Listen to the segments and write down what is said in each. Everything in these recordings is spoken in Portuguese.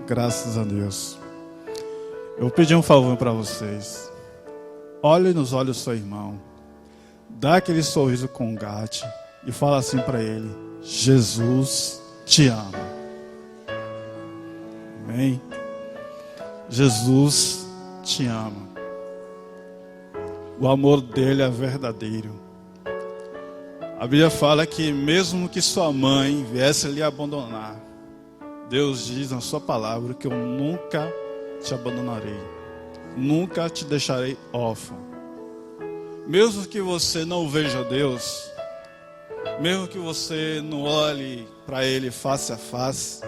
Graças a Deus. Eu vou pedir um favor para vocês. Olhe nos olhos do seu irmão. Dá aquele sorriso com gato e fala assim para ele: Jesus te ama. Amém? Jesus te ama. O amor dele é verdadeiro. A Bíblia fala que mesmo que sua mãe viesse lhe abandonar, Deus diz na sua palavra que eu nunca te abandonarei, nunca te deixarei órfão. Mesmo que você não veja Deus, mesmo que você não olhe para Ele face a face,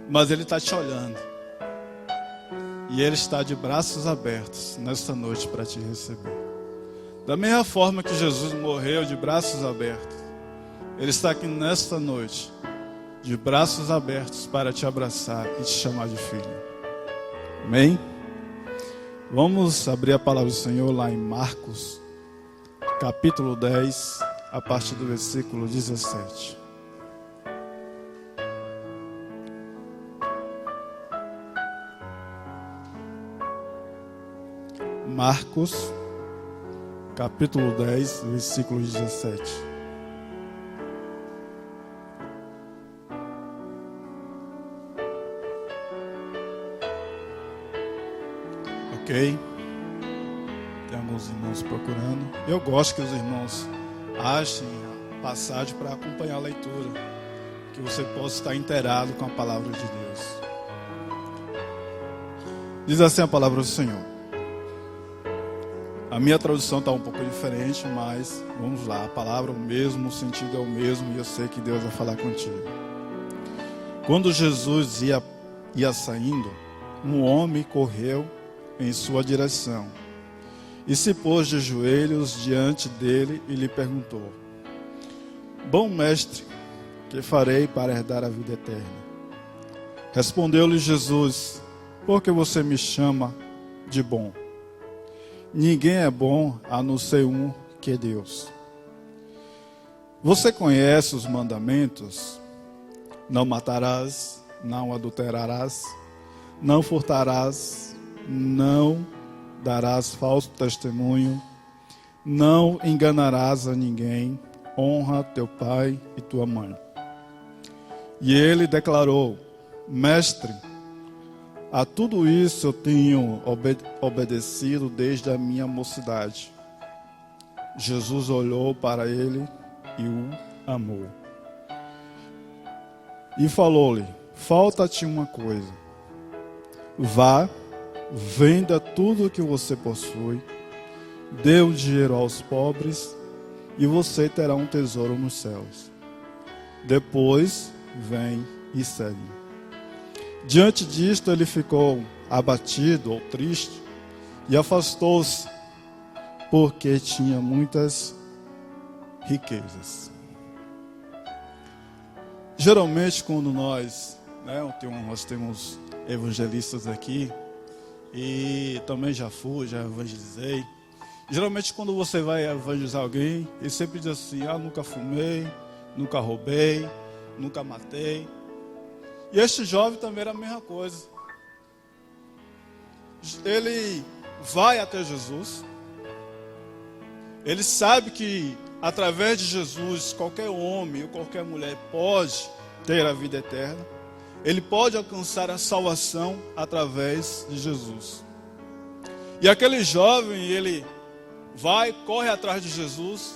mas Ele está te olhando. E Ele está de braços abertos nesta noite para te receber. Da mesma forma que Jesus morreu de braços abertos, Ele está aqui nesta noite, de braços abertos para te abraçar e te chamar de filho. Amém? Vamos abrir a palavra do Senhor lá em Marcos, capítulo 10, a partir do versículo 17. Marcos, capítulo 10, versículo 17. Ok? Tem alguns irmãos procurando. Eu gosto que os irmãos achem a passagem para acompanhar a leitura, que você possa estar inteirado com a palavra de Deus. Diz assim a palavra do Senhor. A minha tradução está um pouco diferente, mas vamos lá. A palavra é o mesmo, o sentido é o mesmo, e eu sei que Deus vai falar contigo. Quando Jesus ia saindo, um homem correu em sua direção e se pôs de joelhos diante dele e lhe perguntou: Bom mestre, que farei para herdar a vida eterna? Respondeu-lhe Jesus: Por que você me chama de bom? Ninguém é bom a não ser um, que é Deus. Você conhece os mandamentos? Não matarás, não adulterarás, não furtarás, não darás falso testemunho, não enganarás a ninguém, honra teu pai e tua mãe. E ele declarou: Mestre, a tudo isso eu tenho obedecido desde a minha mocidade. Jesus olhou para ele e o amou. E falou-lhe: Falta-te uma coisa. Vá, venda tudo o que você possui, dê o dinheiro aos pobres, e você terá um tesouro nos céus. Depois, vem e segue. Diante disto, ele ficou abatido ou triste e afastou-se, porque tinha muitas riquezas. Geralmente, quando nós temos evangelistas aqui, e também já evangelizei. Geralmente, quando você vai evangelizar alguém, ele sempre diz assim: nunca fumei, nunca roubei, nunca matei. E este jovem também era a mesma coisa. Ele vai até Jesus. Ele sabe que através de Jesus, qualquer homem ou qualquer mulher pode ter a vida eterna. Ele pode alcançar a salvação através de Jesus. E aquele jovem, ele corre atrás de Jesus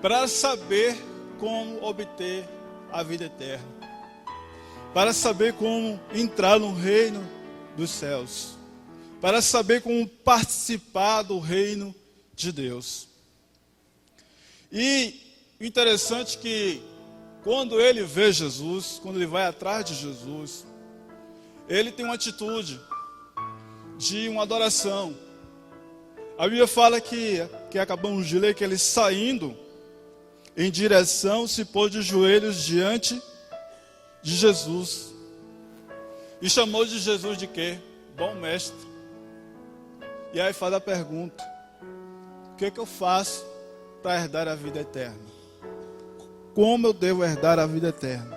para saber como obter a vida eterna, para saber como entrar no reino dos céus, para saber como participar do reino de Deus. E o interessante é que quando ele vê Jesus, quando ele vai atrás de Jesus, ele tem uma atitude de uma adoração. A Bíblia fala que acabamos de ler, que ele saindo em direção, se pôs de joelhos diante de Jesus. E chamou de Jesus de quê? Bom mestre. E aí faz a pergunta: o que eu faço para herdar a vida eterna? Como eu devo herdar a vida eterna?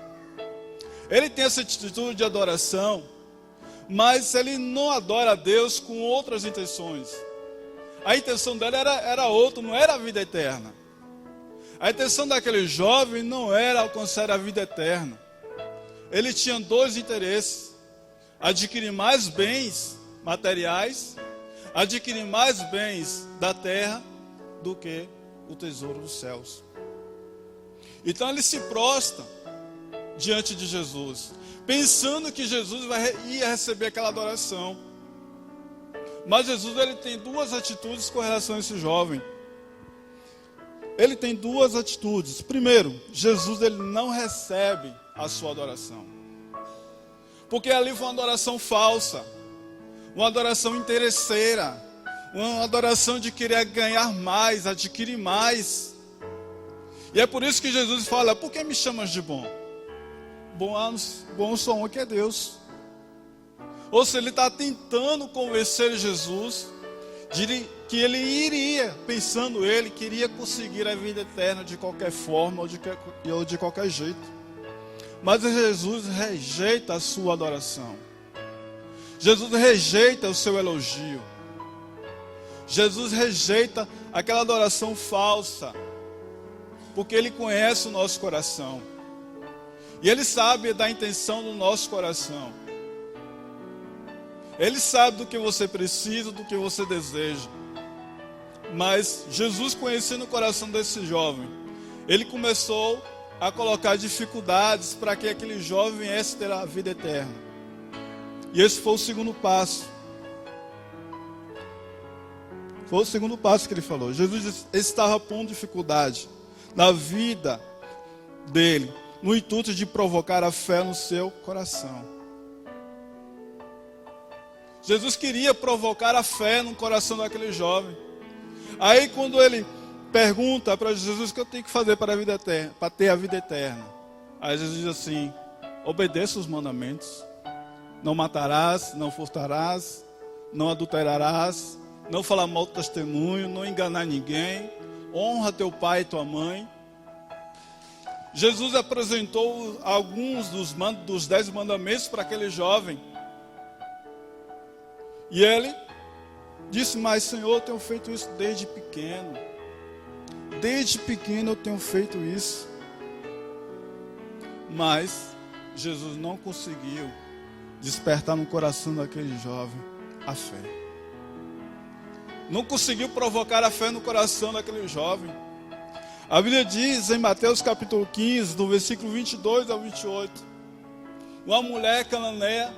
Ele tem essa atitude de adoração, mas ele não adora a Deus com outras intenções. A intenção dele era outra, não era a vida eterna. A intenção daquele jovem não era alcançar a vida eterna. Ele tinha dois interesses: adquirir mais bens materiais, adquirir mais bens da terra do que o tesouro dos céus. Então ele se prostra diante de Jesus, pensando que Jesus ia receber aquela adoração. Mas Jesus, ele tem duas atitudes com relação a esse jovem. Ele tem duas atitudes. Primeiro, Jesus, ele não recebe a sua adoração, porque ali foi uma adoração falsa, uma adoração interesseira, uma adoração de querer ganhar mais, adquirir mais. E é por isso que Jesus fala: por que me chamas de bom? Bom só um, que é Deus. Ou seja, ele está tentando convencer Jesus de que ele iria, pensando ele, que iria conseguir a vida eterna de qualquer forma ou de qualquer jeito. Mas Jesus rejeita a sua adoração. Jesus rejeita o seu elogio. Jesus rejeita aquela adoração falsa, porque ele conhece o nosso coração. E ele sabe da intenção do nosso coração. Ele sabe do que você precisa, do que você deseja. Mas Jesus, conhecendo o coração desse jovem, ele começou a colocar dificuldades para que aquele jovem viesse ter a vida eterna. E esse foi o segundo passo. Foi o segundo passo que ele falou. Jesus estava pondo dificuldade na vida dele, no intuito de provocar a fé no seu coração. Jesus queria provocar a fé no coração daquele jovem. Aí quando ele pergunta para Jesus: o que eu tenho que fazer para a vida eterna, para ter a vida eterna? Aí Jesus diz assim: obedeça os mandamentos. Não matarás, não furtarás, não adulterarás, não falar mal do testemunho, não enganar ninguém, honra teu pai e tua mãe. Jesus apresentou alguns dos 10 mandamentos para aquele jovem. E ele disse: mas Senhor, eu tenho feito isso desde pequeno. Desde pequeno eu tenho feito isso. Mas Jesus não conseguiu despertar no coração daquele jovem a fé. Não conseguiu provocar a fé no coração daquele jovem. A Bíblia diz em Mateus capítulo 15, do versículo 22 ao 28, uma mulher cananeia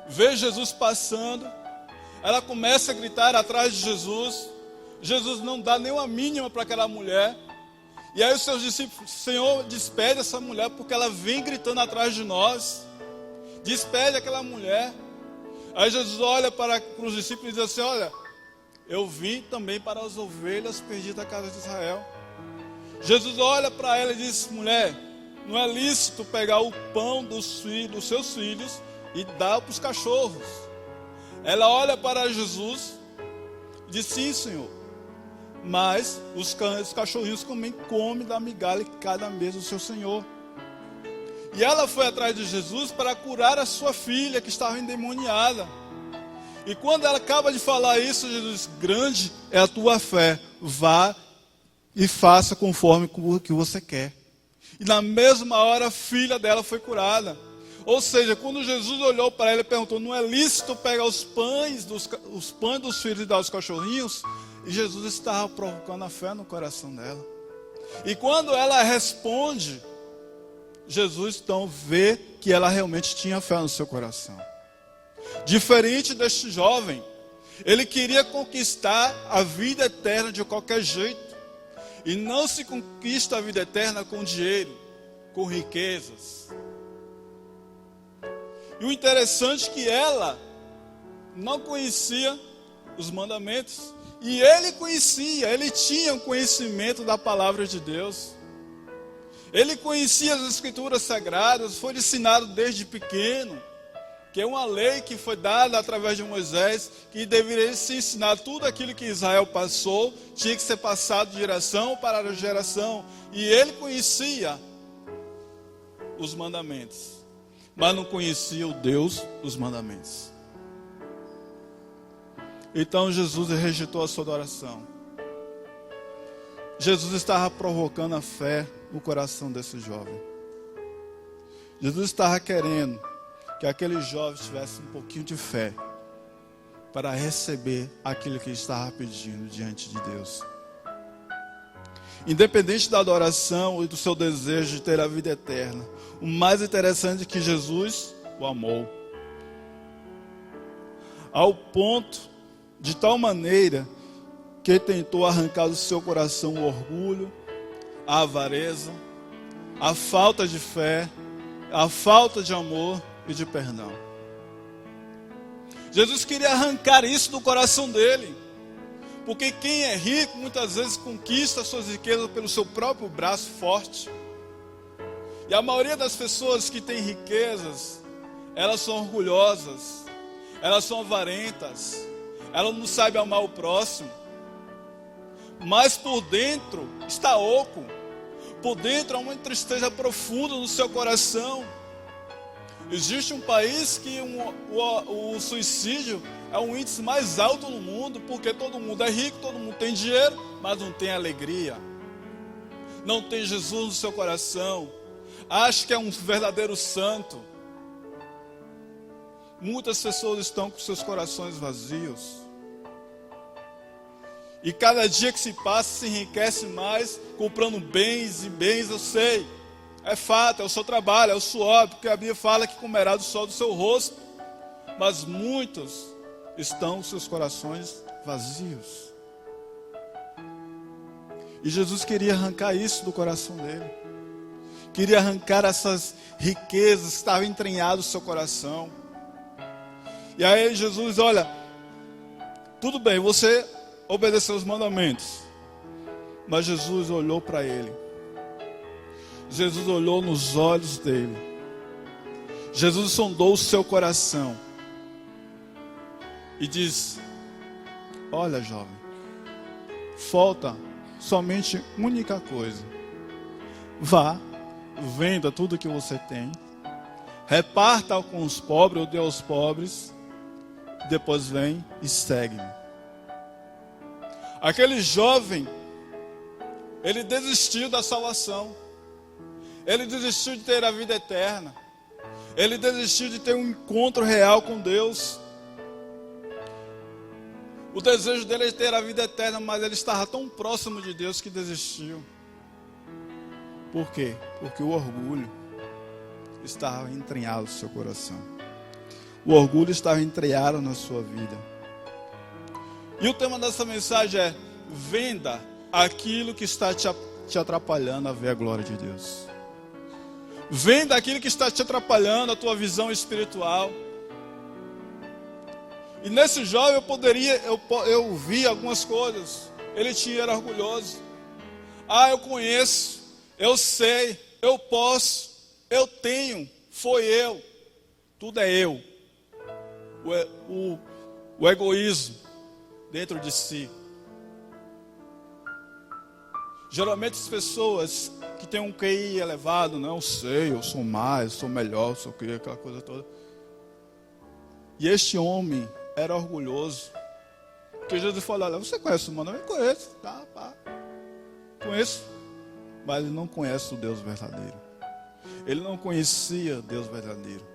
vê Jesus passando. Ela começa a gritar atrás de Jesus. Jesus não dá nem uma mínima para aquela mulher. E aí os seus discípulos: Senhor, despede essa mulher, porque ela vem gritando atrás de nós. Despede aquela mulher. Aí Jesus olha para os discípulos e diz assim: olha, eu vim também para as ovelhas perdidas da casa de Israel. Jesus olha para ela e diz: mulher, não é lícito pegar o pão dos seus filhos e dar para os cachorros. Ela olha para Jesus e diz: sim, Senhor, mas os cachorrinhos também comem da migalha que cai da mesa do seu Senhor. E ela foi atrás de Jesus para curar a sua filha que estava endemoniada. E quando ela acaba de falar isso, Jesus diz: grande é a tua fé, vá e faça conforme o que você quer. E na mesma hora a filha dela foi curada. Ou seja, quando Jesus olhou para ela e perguntou: não é lícito pegar os pães dos filhos e dar aos cachorrinhos? E Jesus estava provocando a fé no coração dela. E quando ela responde, Jesus então vê que ela realmente tinha fé no seu coração. Diferente deste jovem, ele queria conquistar a vida eterna de qualquer jeito. E não se conquista a vida eterna com dinheiro, com riquezas. E o interessante é que ela não conhecia os mandamentos. E ele conhecia, ele tinha um conhecimento da palavra de Deus. Ele conhecia as escrituras sagradas, foi ensinado desde pequeno, que é uma lei que foi dada através de Moisés, que deveria se ensinar tudo aquilo que Israel passou, tinha que ser passado de geração para geração. E ele conhecia os mandamentos, mas não conhecia o Deus dos mandamentos. Então Jesus rejeitou a sua adoração. Jesus estava provocando a fé no coração desse jovem. Jesus estava querendo que aquele jovem tivesse um pouquinho de fé para receber aquilo que ele estava pedindo diante de Deus. Independente da adoração e do seu desejo de ter a vida eterna, o mais interessante é que Jesus o amou. Ao ponto, de tal maneira, que ele tentou arrancar do seu coração o orgulho, a avareza, a falta de fé, a falta de amor e de perdão. Jesus queria arrancar isso do coração dele. Porque quem é rico muitas vezes conquista suas riquezas pelo seu próprio braço forte. E a maioria das pessoas que têm riquezas, elas são orgulhosas, elas são avarentas, elas não sabem amar o próximo. Mas por dentro está oco, por dentro há uma tristeza profunda no seu coração. Existe um país que o suicídio é o índice mais alto no mundo, porque todo mundo é rico, todo mundo tem dinheiro, mas não tem alegria. Não tem Jesus no seu coração. Acha que é um verdadeiro santo. Muitas pessoas estão com seus corações vazios. E cada dia que se passa se enriquece mais, comprando bens e bens, eu sei. É fato, é o seu trabalho, é o suor, porque a Bíblia fala que comerá do sol do seu rosto. Mas muitos estão com seus corações vazios. E Jesus queria arrancar isso do coração dele. Queria arrancar essas riquezas que estavam entranhadas no seu coração. E aí Jesus, olha, tudo bem, você obedeceu os mandamentos. Mas Jesus olhou para ele. Jesus olhou nos olhos dele. Jesus sondou o seu coração. E disse: olha, jovem, falta somente única coisa. Vá, venda tudo que você tem, reparta com os pobres, ou dê aos pobres, depois vem e segue-me. Aquele jovem, ele desistiu da salvação. Ele desistiu de ter a vida eterna. Ele desistiu de ter um encontro real com Deus. O desejo dele é ter a vida eterna, mas ele estava tão próximo de Deus que desistiu. Por quê? Porque o orgulho estava entranhado no seu coração. O orgulho estava entranhado na sua vida. E o tema dessa mensagem é: venda aquilo que está te atrapalhando a ver a glória de Deus. Venda aquilo que está te atrapalhando a tua visão espiritual. E nesse jovem eu vi algumas coisas. Ele era orgulhoso. Eu conheço, eu sei, eu posso, eu tenho, foi eu. Tudo é eu. O egoísmo dentro de si. Geralmente as pessoas que têm um QI elevado, não, eu sei, eu sou mais, eu sou melhor, eu sou o que, aquela coisa toda. E este homem era orgulhoso. Porque Jesus falou: olha, você conhece o mandamento? Eu conheço, tá, pá. Conheço. Mas ele não conhece o Deus verdadeiro. Ele não conhecia Deus verdadeiro.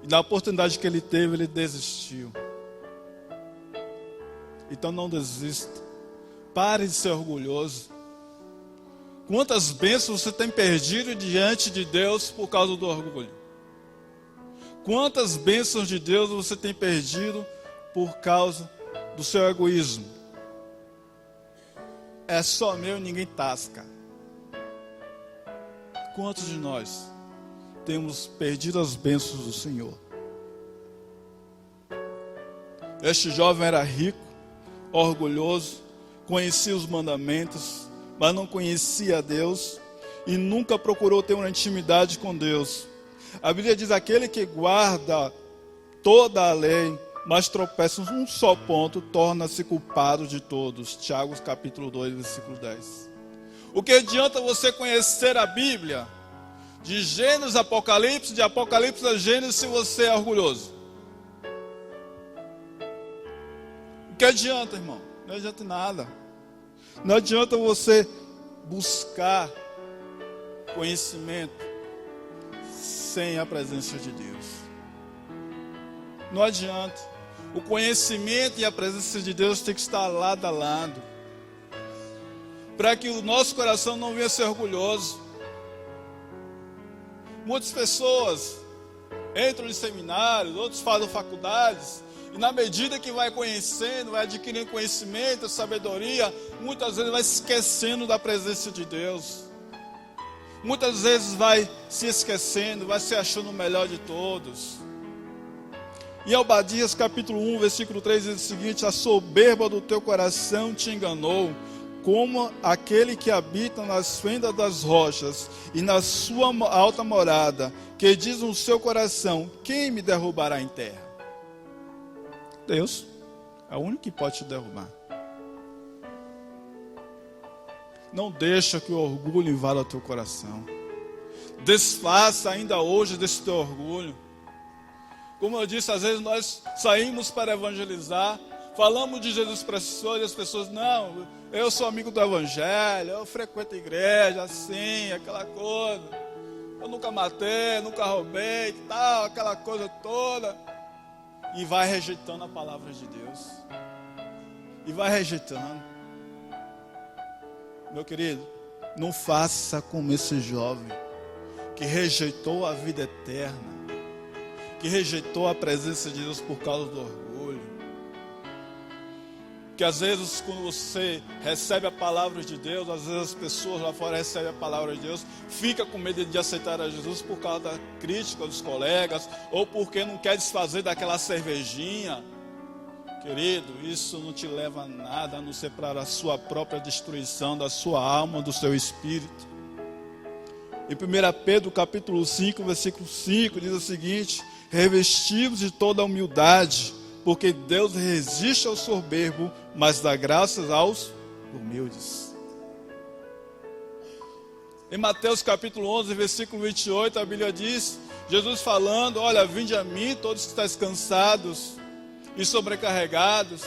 E na oportunidade que ele teve, ele desistiu. Então não desista. Pare de ser orgulhoso. Quantas bênçãos você tem perdido diante de Deus por causa do orgulho? Quantas bênçãos de Deus você tem perdido por causa do seu egoísmo? É só meu e ninguém tasca. Quantos de nós temos perdido as bênçãos do Senhor? Este jovem era rico, orgulhoso, conhecia os mandamentos, mas não conhecia a Deus e nunca procurou ter uma intimidade com Deus. A Bíblia diz: aquele que guarda toda a lei, mas tropeça em um só ponto, torna-se culpado de todos. Tiago capítulo 2, versículo 10. O que adianta você conhecer a Bíblia, de Gênesis a Apocalipse, de Apocalipse a Gênesis, se você é orgulhoso? que adianta, irmão? Não adianta nada. Não adianta você buscar conhecimento sem a presença de Deus. Não adianta. O conhecimento e a presença de Deus tem que estar lado a lado, para que o nosso coração não venha a ser orgulhoso. Muitas pessoas entram em seminários, outros fazem faculdades, e na medida que vai conhecendo, vai adquirindo conhecimento, sabedoria, muitas vezes vai se esquecendo da presença de Deus. Muitas vezes vai se esquecendo, vai se achando o melhor de todos. Em Obadias capítulo 1, versículo 3 diz o seguinte: a soberba do teu coração te enganou, como aquele que habita nas fendas das rochas e na sua alta morada, que diz no seu coração: quem me derrubará em terra? Deus é o único que pode te derrubar. Não deixa que o orgulho invada o teu coração. Desfaça ainda hoje desse teu orgulho. Como eu disse, às vezes nós saímos para evangelizar, falamos de Jesus para as pessoas e as pessoas: não, eu sou amigo do evangelho, eu frequento a igreja, assim, aquela coisa. Eu nunca matei, nunca roubei, tal, aquela coisa toda. E vai rejeitando a palavra de Deus. E vai rejeitando. Meu querido, não faça como esse jovem que rejeitou a vida eterna, que rejeitou a presença de Deus por causa do orgulho. Que às vezes quando você recebe a palavra de Deus, às vezes as pessoas lá fora recebem a palavra de Deus, fica com medo de aceitar a Jesus por causa da crítica dos colegas, ou porque não quer desfazer daquela cervejinha. Querido, isso não te leva a nada, a não ser para a sua própria destruição da sua alma, do seu espírito. Em 1 Pedro capítulo 5, versículo 5, diz o seguinte: revestivos de toda a humildade, porque Deus resiste ao soberbo, mas dá graças aos humildes. Em Mateus capítulo 11, versículo 28, a Bíblia diz, Jesus falando: olha, vinde a mim, todos que estáis cansados e sobrecarregados,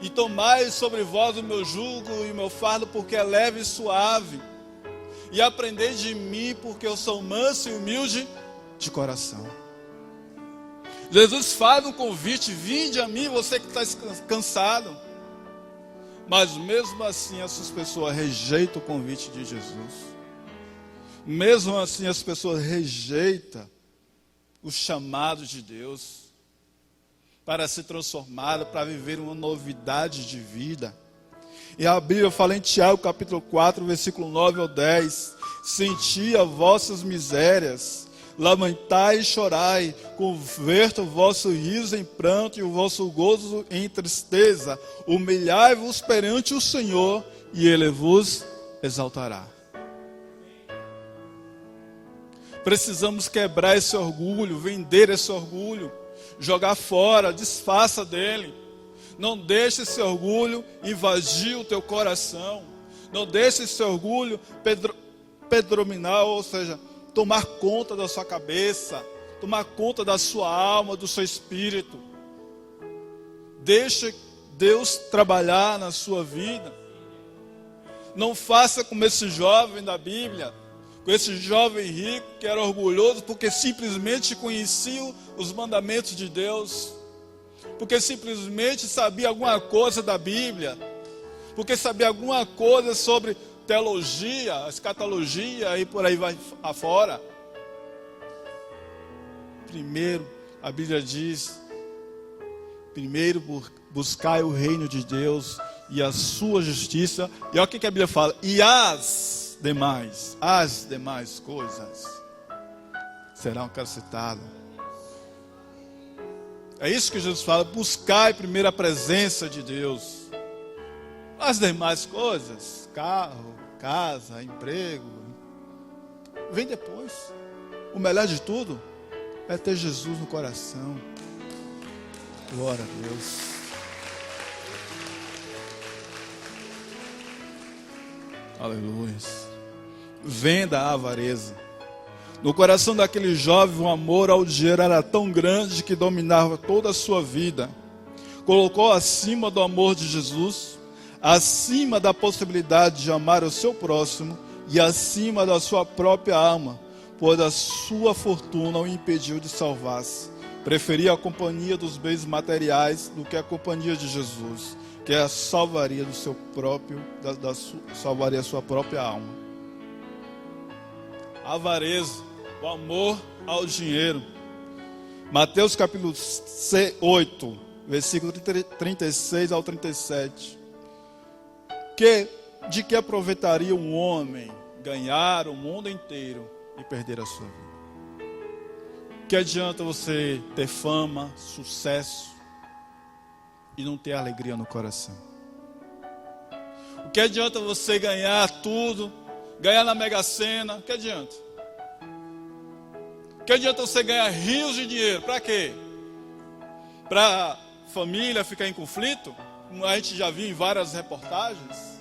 e tomai sobre vós o meu jugo e o meu fardo, porque é leve e suave, e aprendei de mim, porque eu sou manso e humilde de coração. Jesus faz um convite: vinde a mim, você que está cansado. Mas mesmo assim essas pessoas rejeitam o convite de Jesus. Mesmo assim as pessoas rejeitam o chamado de Deus para ser transformado, para viver uma novidade de vida. E a Bíblia fala em Tiago capítulo 4, versículo 9 ao 10: senti as vossas misérias, lamentai e chorai, converta o vosso riso em pranto e o vosso gozo em tristeza, humilhai-vos perante o Senhor e Ele vos exaltará. Precisamos quebrar esse orgulho, vender esse orgulho, jogar fora, desfaça dele. Não deixe esse orgulho invadir o teu coração. Não deixe esse orgulho predominar, ou seja, tomar conta da sua cabeça, tomar conta da sua alma, do seu espírito. Deixe Deus trabalhar na sua vida. Não faça como esse jovem da Bíblia, com esse jovem rico que era orgulhoso porque simplesmente conhecia os mandamentos de Deus, porque simplesmente sabia alguma coisa da Bíblia, porque sabia alguma coisa sobre teologia, escatologia e por aí vai afora. Primeiro, a Bíblia diz: primeiro buscai o reino de Deus e a sua justiça. E olha o que a Bíblia fala: e as demais coisas serão acrescentadas. É isso que Jesus fala: buscai primeiro a presença de Deus. As demais coisas, carro, casa, emprego, vem depois. O melhor de tudo é ter Jesus no coração. Glória a Deus. Aleluia. Venda a avareza. No coração daquele jovem, o amor ao dinheiro era tão grande que dominava toda a sua vida. colocou acima do amor de Jesus, acima da possibilidade de amar o seu próximo e acima da sua própria alma, pois a sua fortuna o impediu de salvar-se. Preferia a companhia dos bens materiais do que a companhia de Jesus, que a salvaria do seu próprio, salvaria a sua própria alma. A avareza, o amor ao dinheiro. Mateus capítulo 8, versículo 36 ao 37. De que aproveitaria um homem ganhar o mundo inteiro e perder a sua vida? Que adianta você ter fama, sucesso e não ter alegria no coração? O que adianta você ganhar tudo, ganhar na Mega Sena? O que adianta? O que adianta você ganhar rios de dinheiro? Para quê? Para a família ficar em conflito? Como a gente já viu em várias reportagens.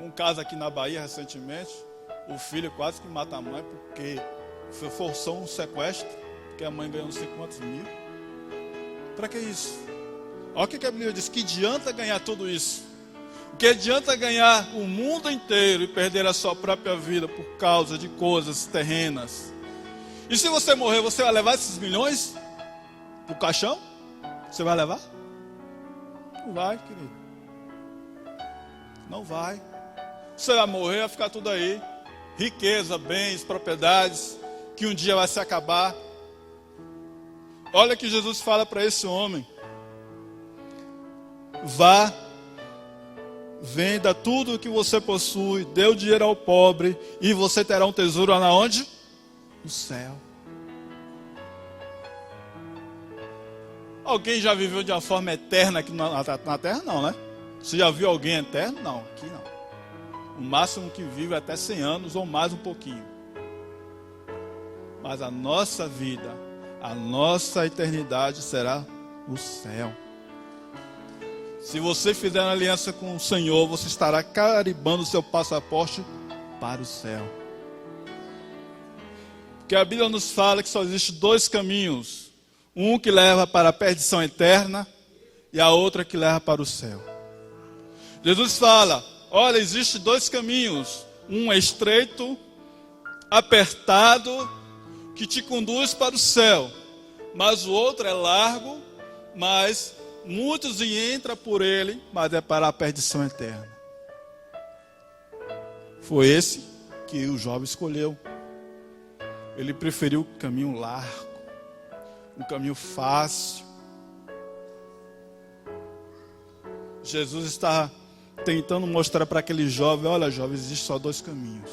Um caso aqui na Bahia recentemente, o filho quase que mata a mãe porque forçou um sequestro, porque a mãe ganhou não sei quantos mil. Para que isso? Olha o que a Bíblia diz: que adianta ganhar tudo isso? O que adianta ganhar o mundo inteiro e perder a sua própria vida por causa de coisas terrenas? E se você morrer, você vai levar esses milhões para o caixão? Você vai levar? Não vai, querido. Não vai. Você vai morrer, vai ficar tudo aí. Riqueza, bens, propriedades, que um dia vai se acabar. Olha que Jesus fala para esse homem: vá, venda tudo o que você possui, dê o dinheiro ao pobre, e você terá um tesouro lá onde? No céu. Alguém já viveu de uma forma eterna aqui na terra? Não, né? Você já viu alguém eterno? Não, aqui não. O máximo que vive é até 100 anos ou mais um pouquinho. Mas a nossa vida, a nossa eternidade será no céu. Se você fizer uma aliança com o Senhor, você estará carimbando o seu passaporte para o céu. Porque a Bíblia nos fala que só existe dois caminhos: um que leva para a perdição eterna e a outra que leva para o céu. Jesus fala: olha, existe dois caminhos, um é estreito, apertado, que te conduz para o céu, mas o outro é largo, mas muitos entram por ele, mas é para a perdição eterna. Foi esse que o jovem escolheu. Ele preferiu o caminho largo, um caminho fácil. Jesus está tentando mostrar para aquele jovem: olha, jovem, existem só dois caminhos: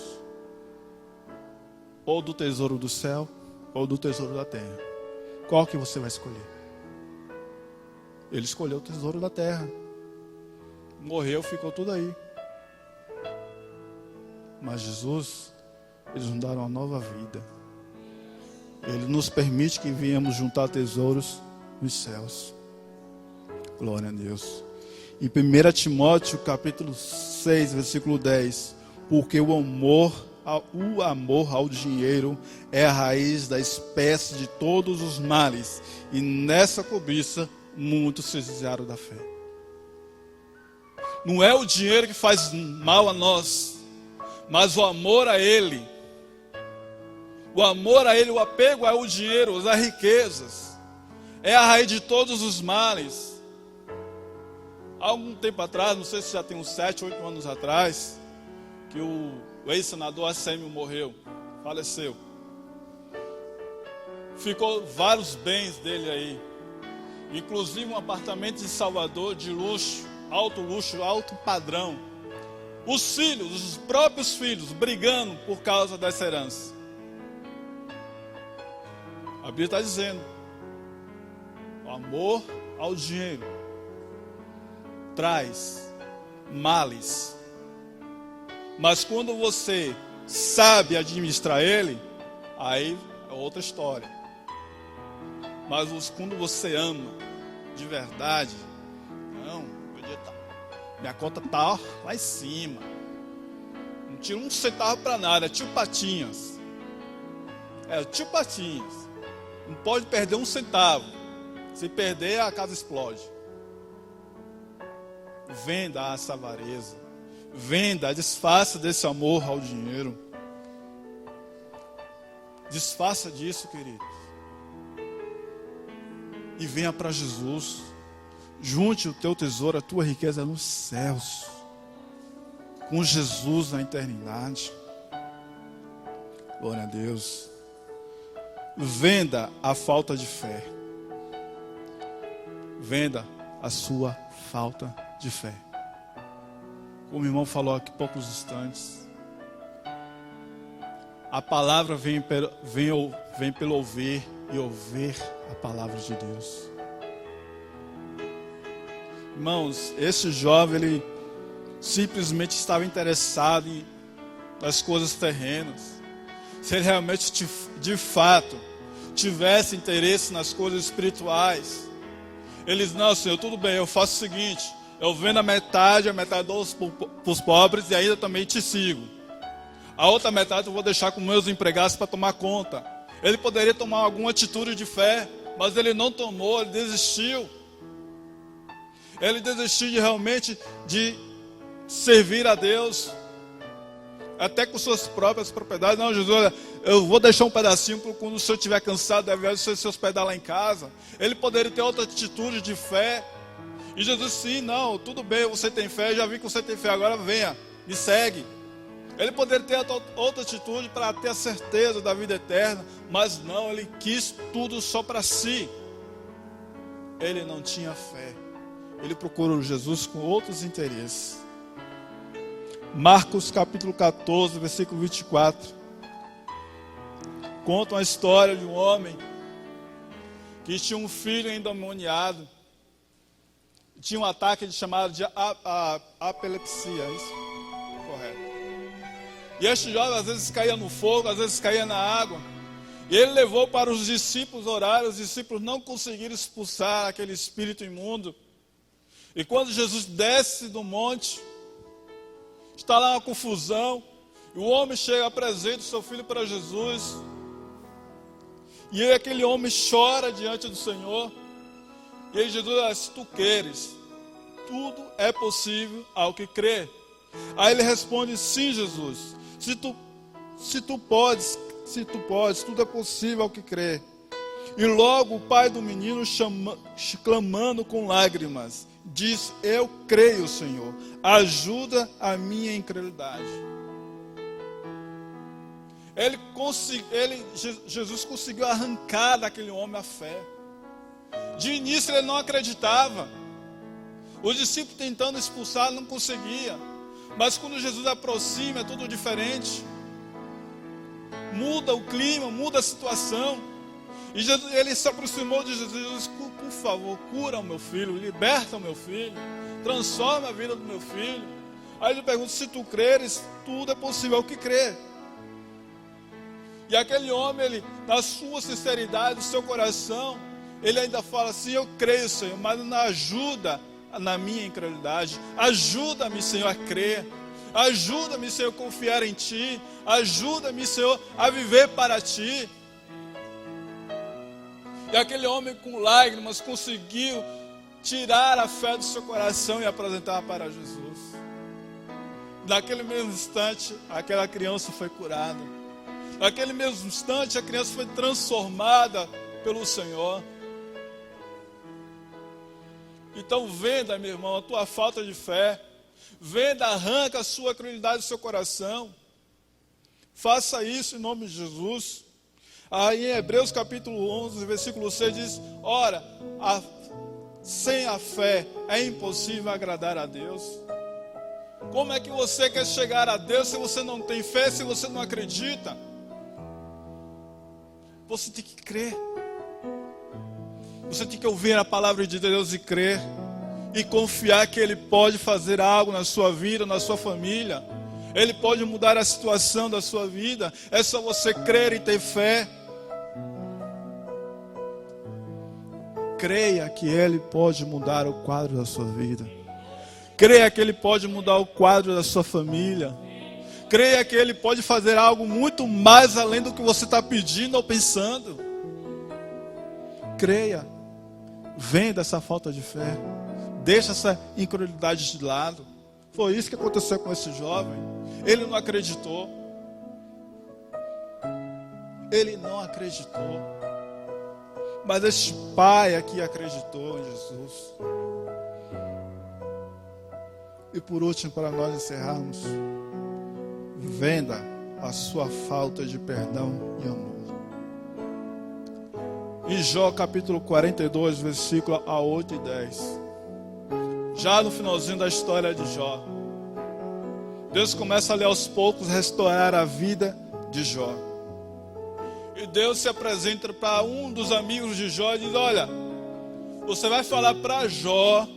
ou do tesouro do céu, ou do tesouro da terra. Qual que você vai escolher? Ele escolheu o tesouro da terra. Morreu, ficou tudo aí. Mas Jesus, eles nos deram uma nova vida. Ele nos permite que venhamos juntar tesouros nos céus. Glória a Deus. Em 1 Timóteo capítulo 6, versículo 10. Porque o amor ao dinheiro é a raiz da espécie de todos os males. E nessa cobiça muitos se desviaram da fé. Não é o dinheiro que faz mal a nós, mas o amor a ele. O amor a ele, o apego ao dinheiro, às riquezas, é a raiz de todos os males. Há algum tempo atrás, não sei se já tem uns 7, 8 anos atrás, que o ex-senador ACM morreu, faleceu. Ficou vários bens dele aí, inclusive um apartamento em Salvador de luxo, alto padrão. Os filhos, os próprios filhos, brigando por causa dessa herança. A Bíblia está dizendo: o amor ao dinheiro traz males. Mas quando você sabe administrar ele, aí é outra história. Mas quando você ama de verdade, não, minha conta está lá em cima. Não tira um centavo para nada, é tio Patinhas. É o tio Patinhas. Não pode perder um centavo. Se perder, a casa explode. Venda essa avareza. Venda, desfaça desse amor ao dinheiro. Desfaça disso, querido. E venha para Jesus. Junte o teu tesouro, a tua riqueza nos céus. Com Jesus na eternidade. Glória a Deus. Venda a falta de fé. Venda a sua falta de fé. Como o irmão falou aqui há poucos instantes. A palavra vem pelo ouvir e ouvir a palavra de Deus. Irmãos, esse jovem, ele simplesmente estava interessado nas coisas terrenas. Se ele realmente, de fato, tivesse interesse nas coisas espirituais, ele diz: não, Senhor, tudo bem, eu faço o seguinte, eu vendo a metade dou para os pobres e ainda também te sigo. A outra metade eu vou deixar com meus empregados para tomar conta. Ele poderia tomar alguma atitude de fé, mas ele não tomou, ele desistiu. Ele desistiu realmente de servir a Deus, até com suas próprias propriedades. Não, Jesus, olha, eu vou deixar um pedacinho para quando o Senhor estiver cansado, ao invés de você se hospedar lá em casa. Ele poderia ter outra atitude de fé. E Jesus, sim, não, tudo bem, você tem fé, já vi que você tem fé, agora venha, me segue. Ele poderia ter outra atitude para ter a certeza da vida eterna, mas não, ele quis tudo só para si. Ele não tinha fé. Ele procurou Jesus com outros interesses. Marcos capítulo 14, versículo 24. Conta uma história de um homem que tinha um filho endemoniado. Tinha um ataque chamado de apoplexia, é isso? Correto. E este jovem às vezes caía no fogo, às vezes caía na água. E ele levou para os discípulos orar, os discípulos não conseguiram expulsar aquele espírito imundo. E quando Jesus desce do monte, está lá uma confusão, e o homem chega, apresenta o seu filho para Jesus, e aí aquele homem chora diante do Senhor, e aí Jesus diz: se tu queres, tudo é possível ao que crê. Aí ele responde: sim, Jesus, se tu podes, tudo é possível ao que crê. E logo o pai do menino, clamando com lágrimas, diz: eu creio, Senhor, ajuda a minha incredulidade. Jesus conseguiu arrancar daquele homem a fé. De início ele não acreditava. Os discípulos tentando expulsar não conseguia. Mas quando Jesus aproxima é tudo diferente. Muda o clima, muda a situação. E Jesus, ele se aproximou de Jesus e disse: por favor, cura o meu filho, liberta o meu filho, transforma a vida do meu filho. Aí ele pergunta: se tu creres, tudo é possível ao que crê. E aquele homem, ele, na sua sinceridade, no seu coração, ele ainda fala assim: eu creio, Senhor, mas não ajuda na minha incredulidade. Ajuda-me, Senhor, a crer. Ajuda-me, Senhor, a confiar em Ti. Ajuda-me, Senhor, a viver para Ti. E aquele homem com lágrimas conseguiu tirar a fé do seu coração e apresentar para Jesus. Naquele mesmo instante, aquela criança foi curada. Naquele mesmo instante, a criança foi transformada pelo Senhor. Então venda, meu irmão, a tua falta de fé. Venda, arranca a sua credulidade do seu coração. Faça isso em nome de Jesus. Aí em Hebreus capítulo 11, versículo 6 diz: ora, sem a fé é impossível agradar a Deus. Como é que você quer chegar a Deus se você não tem fé, se você não acredita? Você tem que crer. Você tem que ouvir a palavra de Deus e crer. E confiar que Ele pode fazer algo na sua vida, na sua família. Ele pode mudar a situação da sua vida. É só você crer e ter fé. Creia que Ele pode mudar o quadro da sua vida. Creia que Ele pode mudar o quadro da sua família. Creia que Ele pode fazer algo muito mais além do que você está pedindo ou pensando. Creia. Venda essa falta de fé. Deixa essa incredulidade de lado. Foi isso que aconteceu com esse jovem. Ele não acreditou. Ele não acreditou. Mas este pai aqui acreditou em Jesus. E por último, para nós encerrarmos, venda a sua falta de perdão e amor. Em Jó capítulo 42, versículo 8 e 10. Já no finalzinho da história de Jó, Deus começa ali aos poucos a restaurar a vida de Jó. E Deus se apresenta para um dos amigos de Jó e diz: olha, você vai falar para Jó,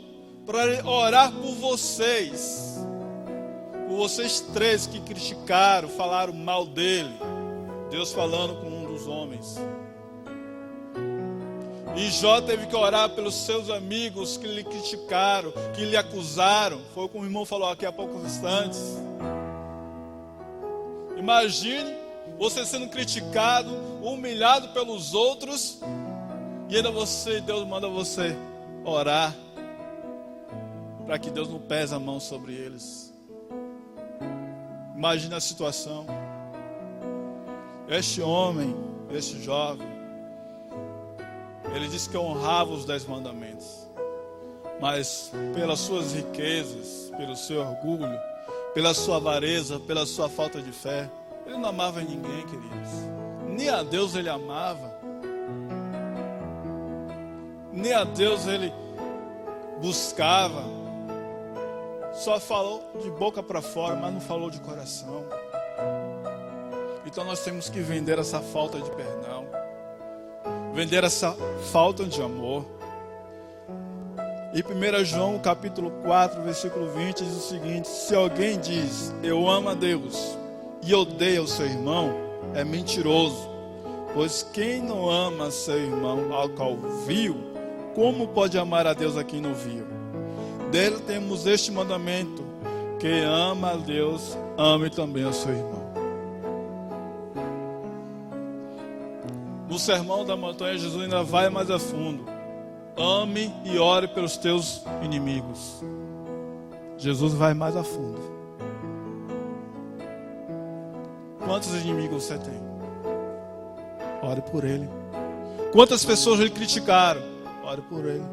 para orar por vocês três que criticaram, falaram mal dele. Deus falando com um dos homens. E Jó teve que orar pelos seus amigos que lhe criticaram, que lhe acusaram. Foi como o irmão falou aqui há poucos instantes. Imagine você sendo criticado, humilhado pelos outros, e ainda Deus manda você orar para que Deus não pese a mão sobre eles. Imagine a situação. Este homem, este jovem, ele disse que honrava os 10 mandamentos, mas pelas suas riquezas, pelo seu orgulho, pela sua avareza, pela sua falta de fé, ele não amava ninguém, queridos. Nem a Deus ele amava. Nem a Deus ele buscava. Só falou de boca para fora, mas não falou de coração. Então nós temos que vender essa falta de perdão, vender essa falta de amor. E 1 João capítulo 4, versículo 20 diz o seguinte: se alguém diz, eu amo a Deus, e odeia o seu irmão, é mentiroso. Pois quem não ama seu irmão ao qual viu, como pode amar a Deus a quem não viu? Dele temos este mandamento: quem ama a Deus, ame também o seu irmão. No sermão da montanha, Jesus ainda vai mais a fundo. Ame e ore pelos teus inimigos. Jesus vai mais a fundo. Quantos inimigos você tem? Ore por ele. Quantas pessoas lhe criticaram? Ore por ele.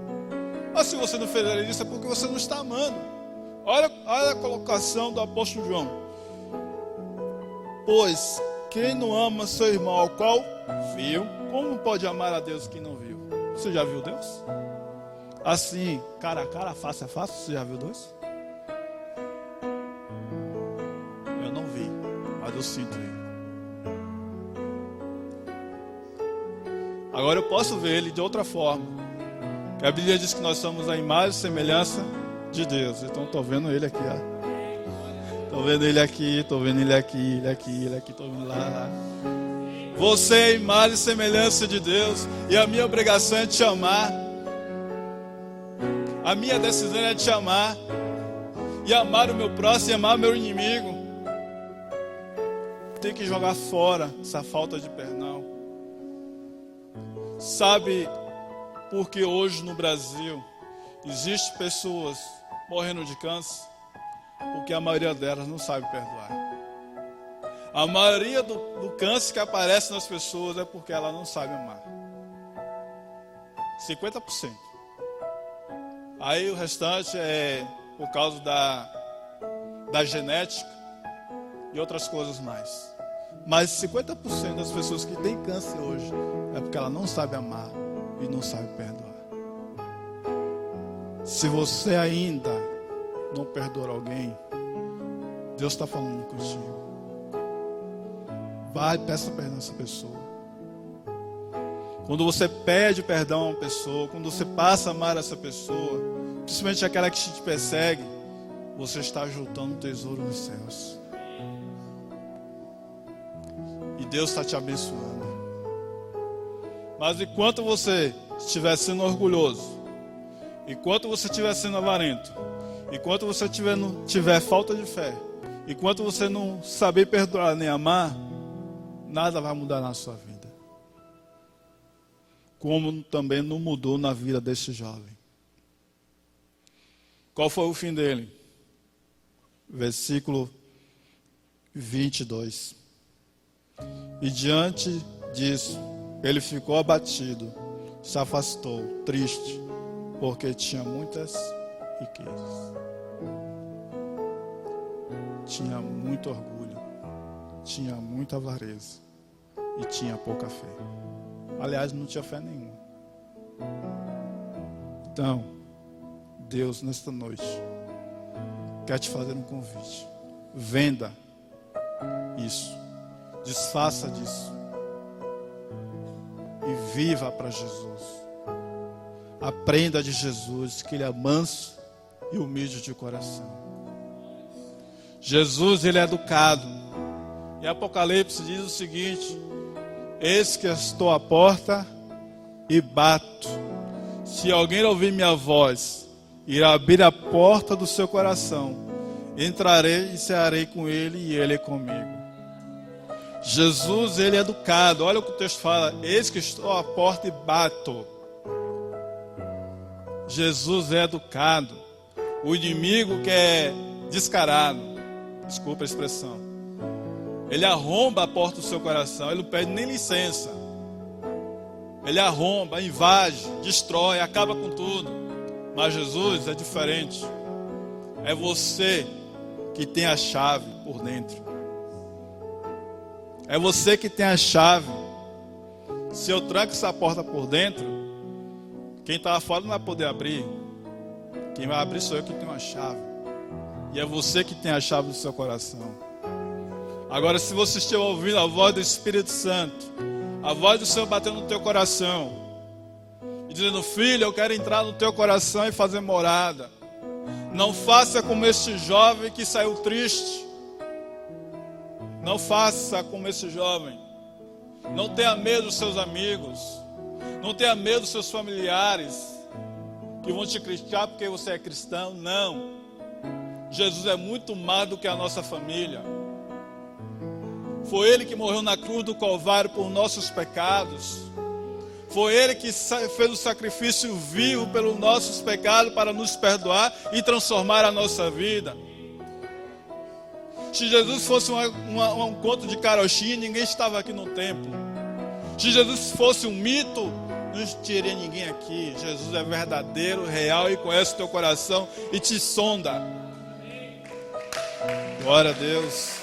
Mas se você não fez isso, é porque você não está amando. Olha a colocação do apóstolo João. Pois quem não ama seu irmão ao qual viu, como pode amar a Deus que não viu? Você já viu Deus? Assim, cara a cara, face a face, você já viu Deus? Eu não vi, mas eu sinto ele. Agora eu posso ver ele de outra forma. Porque a Bíblia diz que nós somos a imagem e semelhança de Deus. Então estou vendo ele aqui, ó. Estou vendo ele aqui, estou vendo ele aqui, ele aqui, ele aqui, estou vendo lá. Você é a imagem e semelhança de Deus. E a minha obrigação é te amar. A minha decisão é te amar. E amar o meu próximo e amar o meu inimigo. Tem que jogar fora essa falta de perdão. Sabe por que hoje no Brasil existem pessoas morrendo de câncer? Porque a maioria delas não sabe perdoar. A maioria do câncer que aparece nas pessoas é porque ela não sabe amar. 50%. Aí o restante é por causa da genética e outras coisas mais. Mas 50% das pessoas que têm câncer hoje é porque ela não sabe amar e não sabe perdoar. Se você ainda não perdoar alguém, Deus está falando contigo. Vai, peça perdão a essa pessoa. Quando você pede perdão a uma pessoa, quando você passa a amar essa pessoa, principalmente aquela que te persegue, você está juntando um tesouro nos céus. E Deus está te abençoando. Mas enquanto você estiver sendo orgulhoso, enquanto você estiver sendo avarento, enquanto você tiver falta de fé, enquanto você não saber perdoar nem amar, nada vai mudar na sua vida. como também não mudou na vida deste jovem. Qual foi o fim dele? Versículo 22. E diante disso, ele ficou abatido, se afastou, triste, porque tinha muitas riquezas. Tinha muito orgulho, tinha muita avareza e tinha pouca fé. Aliás, não tinha fé nenhuma. Então, Deus, nesta noite, quer te fazer um convite. Venda isso. Desfaça disso. E viva para Jesus. Aprenda de Jesus, que Ele é manso e humilde de coração. Jesus, Ele é educado. Em Apocalipse diz o seguinte: eis que estou à porta e bato. Se alguém ouvir minha voz, irá abrir a porta do seu coração. Entrarei e cearei com ele e ele comigo. Jesus, Ele é educado. Olha o que o texto fala: eis que estou à porta e bato. Jesus é educado. O inimigo que é descarado, desculpa a expressão, ele arromba a porta do seu coração. Ele não pede nem licença. Ele arromba, invade, destrói, acaba com tudo. Mas Jesus é diferente. É você que tem a chave por dentro. É você que tem a chave. Se eu tranco essa porta por dentro, quem está fora não vai poder abrir. Quem vai abrir sou eu que tenho a chave. E é você que tem a chave do seu coração. Agora, se você estiver ouvindo a voz do Espírito Santo, a voz do Senhor batendo no teu coração e dizendo: filho, eu quero entrar no teu coração e fazer morada. Não faça como este jovem que saiu triste. Não faça como esse jovem. Não tenha medo dos seus amigos. Não tenha medo dos seus familiares que vão te criticar porque você é cristão. Não. Jesus é muito mais do que a nossa família. Foi Ele que morreu na cruz do Calvário por nossos pecados. Foi Ele que fez o sacrifício vivo pelos nossos pecados para nos perdoar e transformar a nossa vida. Se Jesus fosse um conto de carochinha, ninguém estava aqui no templo. Se Jesus fosse um mito, não teria ninguém aqui. Jesus é verdadeiro, real e conhece o teu coração e te sonda. Glória a Deus.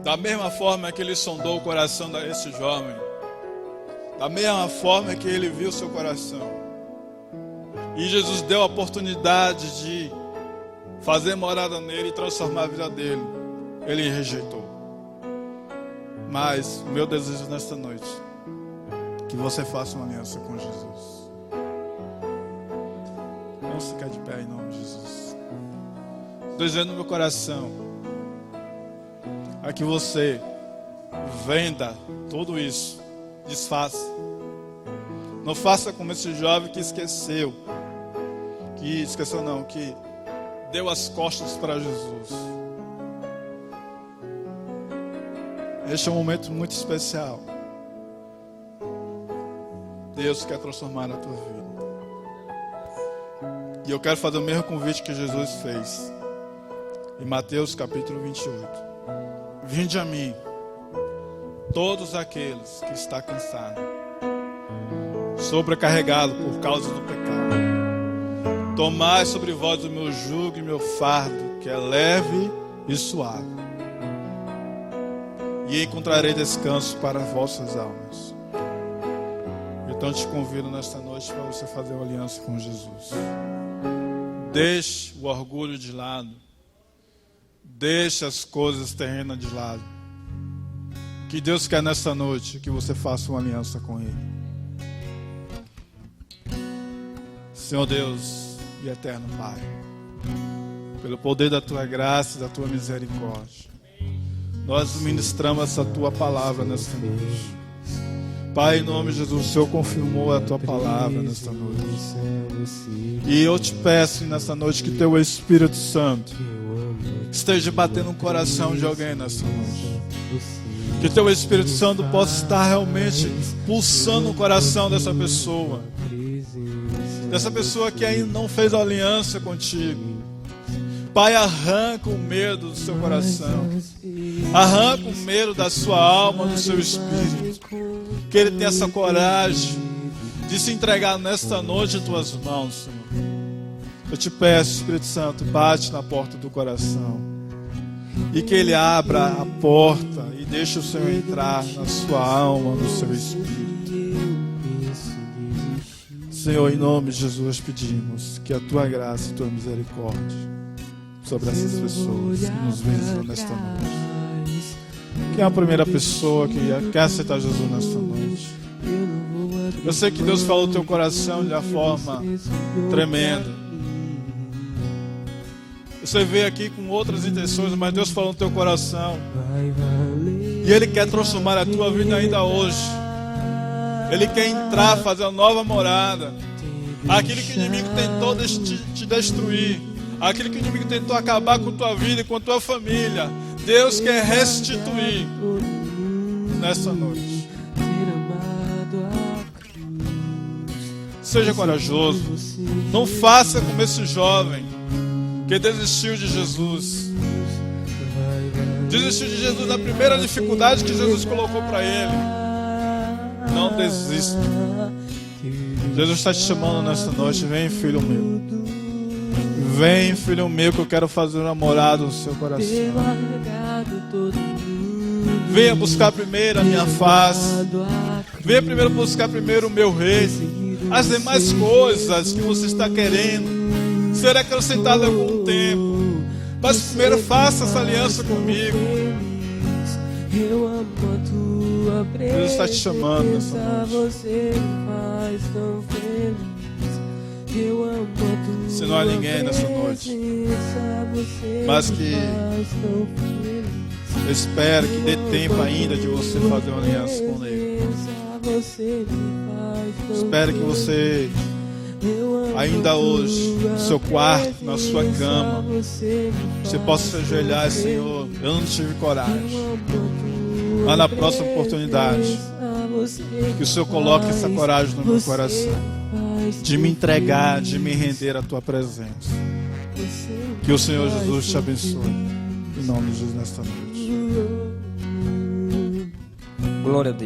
Da mesma forma que Ele sondou o coração desse jovem, da mesma forma que Ele viu o seu coração, e Jesus deu a oportunidade de fazer morada nele e transformar a vida dele, Ele rejeitou. Mas o meu desejo nesta noite é que você faça uma aliança com Jesus. Vamos ficar de pé em nome de Jesus. Estou dizendo no meu coração é que você venda tudo isso, desfaça. Não faça como esse jovem que que deu as costas para Jesus. Este é um momento muito especial. Deus quer transformar a tua vida. E eu quero fazer o mesmo convite que Jesus fez em Mateus capítulo 28. Vinde a mim, todos aqueles que estão cansados, sobrecarregados por causa do pecado. Tomai sobre vós o meu jugo e meu fardo, que é leve e suave, e encontrarei descanso para as vossas almas. Então te convido nesta noite para você fazer uma aliança com Jesus. Deixe o orgulho de lado. Deixe as coisas terrenas de lado. Que Deus quer nesta noite que você faça uma aliança com Ele. Senhor Deus e eterno Pai, pelo poder da Tua graça e da Tua misericórdia, nós ministramos essa Tua palavra nesta noite. Pai, em nome de Jesus, o Senhor confirmou a tua palavra nesta noite. E eu te peço nesta noite que teu Espírito Santo esteja batendo no coração de alguém nesta noite. Que teu Espírito Santo possa estar realmente pulsando no coração dessa pessoa que ainda não fez aliança contigo. Pai, arranca o medo do seu coração, arranca o medo da sua alma, do seu espírito. Que ele tenha essa coragem de se entregar nesta noite em tuas mãos, Senhor. Eu te peço, Espírito Santo, bate na porta do coração e que ele abra a porta e deixe o Senhor entrar na sua alma, no seu espírito. Senhor, em nome de Jesus pedimos que a tua graça e tua misericórdia sobre essas pessoas que nos visitam nesta noite. Quem é a primeira pessoa que quer aceitar Jesus nesta noite? Eu sei que Deus falou no teu coração de uma forma tremenda. Você veio aqui com outras intenções, mas Deus falou no teu coração. E Ele quer transformar a tua vida ainda hoje. Ele quer entrar, fazer uma nova morada. Aquilo que o inimigo tentou te destruir, aquilo que o inimigo tentou acabar com a tua vida e com a tua família, Deus quer restituir nessa noite. Seja corajoso. Não faça como esse jovem que desistiu de Jesus. Desistiu de Jesus na primeira dificuldade que Jesus colocou para ele. Não desista. Jesus está te chamando nesta noite. Vem, filho meu. Vem, filho meu, que eu quero fazer uma morada no seu coração. Venha buscar primeiro a minha face. Venha primeiro buscar primeiro o meu reino. As demais coisas que você está querendo será acrescentado em algum tempo. Mas primeiro faça essa aliança comigo. Deus está te chamando nessa noite. Se não há ninguém nessa noite, mas que eu espero que dê tempo ainda de você fazer uma aliança com Ele. Espero que você ainda hoje, no seu quarto, na sua cama, você possa se ajoelhar, Senhor, eu não tive coragem. Mas na próxima oportunidade, que o Senhor coloque essa coragem no meu coração, de me entregar, de me render à tua presença. Que o Senhor Jesus te abençoe. Em nome de Jesus nesta noite. Glória a Deus.